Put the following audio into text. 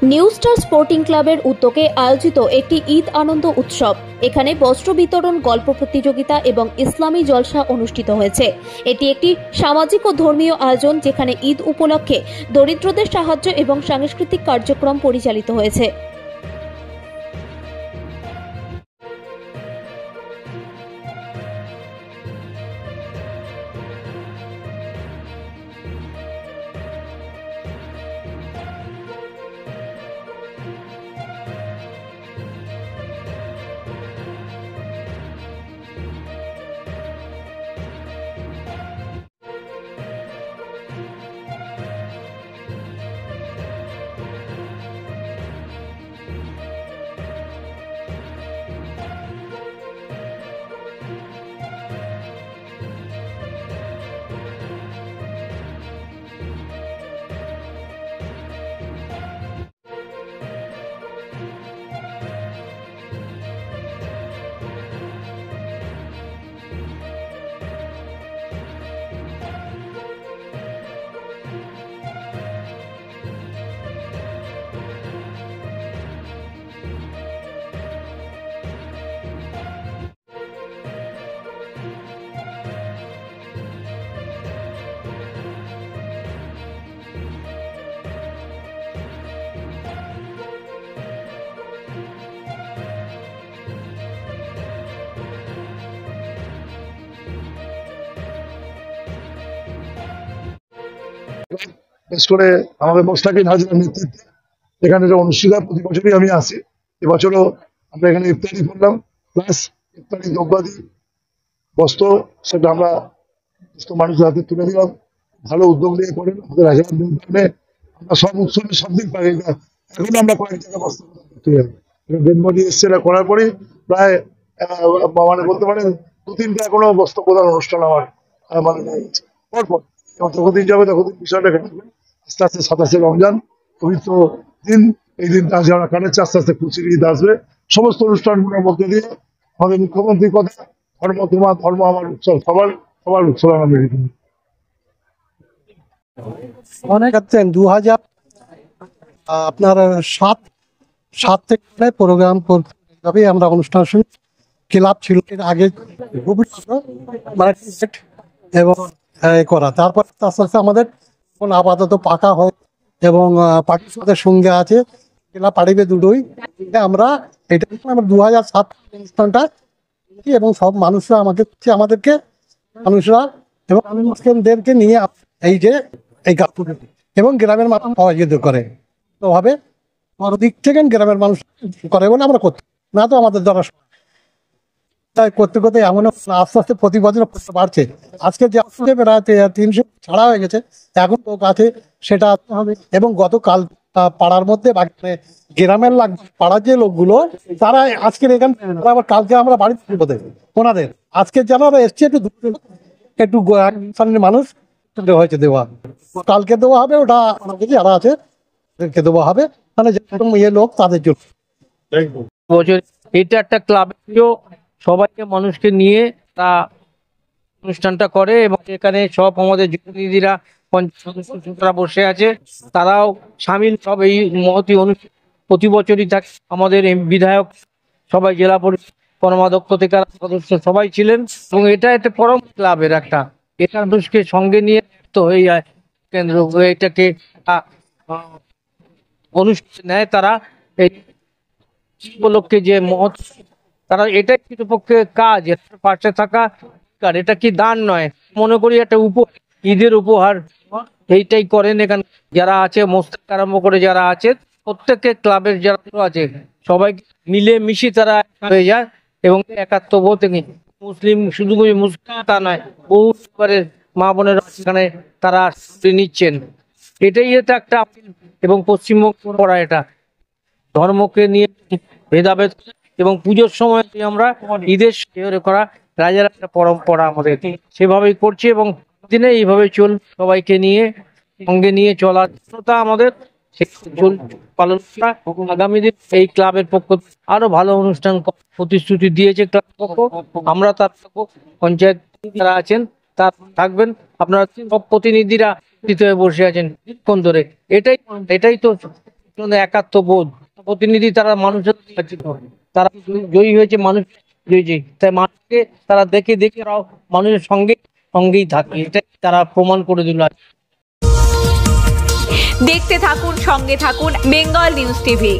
New star sporting ক্লাবের উদ্যোগে আয়োজিত একটি ঈদ আনন্দ উৎসব। এখানে বস্ত্র বিতরণ, গল্প প্রতিযোগিতা এবং ইসলামী জলসা অনুষ্ঠিত হয়েছে। এটি একটি সামাজিক ও ধর্মীয় আয়োজন যেখানে ঈদ উপলক্ষে দরিদ্রদের সাহায্য এবং সাংস্কৃতিক কার্যক্রম পরিচালিত হয়েছে। বিশেষ করে আমাদের মোস্তাকিন হাজিরার নেতৃত্বে এখানে যে অনুষ্ঠিত হয়, প্রতি বছরই আমি আসি। এবছরও আমরা এখানে ইফতারি করলাম, প্লাস ইফতারি দ্রব্যাদি বস্ত্র সেটা আমরা মানুষের হাতে তুলে দিলাম। ভালো উদ্যোগ নিয়ে করেন আমাদের হাজিরা। আমরা সব উৎসবে সব দিন পাই না, এখন আমরা কয়েক জায়গায় বস্ত্র করতে যাবো। বেনবডি এসছে, এটা করার পরেই প্রায় মানে বলতে পারেন 2-3টা এখনো বস্ত্র প্রদান অনুষ্ঠান আমার মানে পরপর। এবং যতদিন যাবে ততদিন বিষয়টা ঘটবে। আস্তে আস্তে 27শে রমজান পবিত্র দিন, এই দিনটা আজ আমরা কাটাচ্ছি। আস্তে আস্তে খুশির ঈদ আসবে। সমস্ত অনুষ্ঠানগুলোর মধ্যে দিয়ে আমাদের মুখ্যমন্ত্রীর কথা, ধর্ম তোমার, ধর্ম আমার উৎসব, সবার সবার উৎসব আমরা মেনে নিই। অনেক 2000 আপনার 7 থেকে প্রোগ্রাম করতে আমরা অনুষ্ঠান শুরু। ক্লাব ছিল এর আগে মানে এবং করা, তারপর আস্তে আস্তে আমাদের আপাতত পাকা হয় এবং পাকিস্তানের সঙ্গে আছে ক্লাব পাড়িবে দুটোই। আমরা এটা আমরা 2007 অনুষ্ঠানটা এবং সব মানুষরা আমাদেরকে মানুষরা এবং মুসলিমদেরকে নিয়ে এই যে এই এবং গ্রামের মানুষ সহযোগিত করে তো হবে দিক থেকে গ্রামের মানুষ করে বলে আমরা করতে না, তো আমাদের দ্বারা করতে করতে এমন আস্তে আস্তে প্রতি বছর বাড়ছে। আজকে যে প্রায় 300 ছাড়া হয়ে গেছে, এখন লোক আছে সেটা হবে। এবং গতকাল পাড়ার মধ্যে গ্রামের পাড়ার যে লোকগুলো তারা আজকের এখানে আবার কালকে আমরা বাড়িতে ওনাদের আজকে যারা এসছে একটু মানুষ হয়েছে দেওয়া, কালকে দেওয়া হবে। ওটা আমাকে যারা আছে তাদেরকে দেওয়া হবে, মানে যেরকম লোক তাদের জন্য। বছর এটা একটা ক্লাব সবাইকে মানুষকে নিয়ে তা অনুষ্ঠানটা করে এবং এখানে সব আমাদের জনপ্রতিনিধিরা পঞ্চায়েত বসে আছে, তারাও সামিল সব এই মহতি অনুষ্ঠান প্রতি বছরই থাকে। আমাদের বিধায়ক সবাই, জেলা পরিষদ কর্মাধ্যক্ষ থেকে সদস্য সবাই ছিলেন এবং এটা একটা পরম ক্লাবের একটা এটা মানুষকে সঙ্গে নিয়ে তো এই কেন্দ্র এটাকে অনুষ্ঠান নেয়। তারা এই উপলক্ষে যে মহৎ তারা এটাই কৃতপক্ষে কাজ, পাশে থাকা, এটা কি দান নয়, মনে করি একটা ঈদের উপহার এইটাই করেন এখানে যারা আছে, মোস্তাক আরম্ভ করে যারা আছে প্রত্যেককে ক্লাবের যারা আছে সবাই মিলে মিশি তারা হয়ে যায় এবং একাত্মবোধ মুসলিম শুধু মুসলিম তা নয়, বহু মা বোনেরা এখানে তারা নিচ্ছেন। এটাই এটা একটা এবং পশ্চিমবঙ্গ করা এটা ধর্মকে নিয়ে ভেদাভেদ এবং পুজোর সময় আমরা ঈদের করা রাজার একটা পরম্পরা আমাদের সেভাবেই করছি এবং দিনে এইভাবে সবাইকে নিয়ে সঙ্গে নিয়ে চলার আমাদের পালন করা। আগামী দিন এই ক্লাবের পক্ষ আরো ভালো অনুষ্ঠান প্রতিশ্রুতি দিয়েছে ক্লাব পক্ষ, আমরা তার পঞ্চায়েত যারা আছেন তার থাকবেন, আপনারা সব প্রতিনিধিরা বসে আছেন কোন ধরে। এটাই তো একাত্মবোধ প্রতিনিধি, তারা মানুষের নির্বাচিত, তারা জয়ী হয়েছে, মানুষ জয়ী, তাই মানুষকে তারা দেখে দেখে মানুষের সঙ্গেই থাকে, এটাই তারা প্রমাণ করে দিল। দেখতে থাকুন, সঙ্গে থাকুন বেঙ্গল নিউজ টিভি।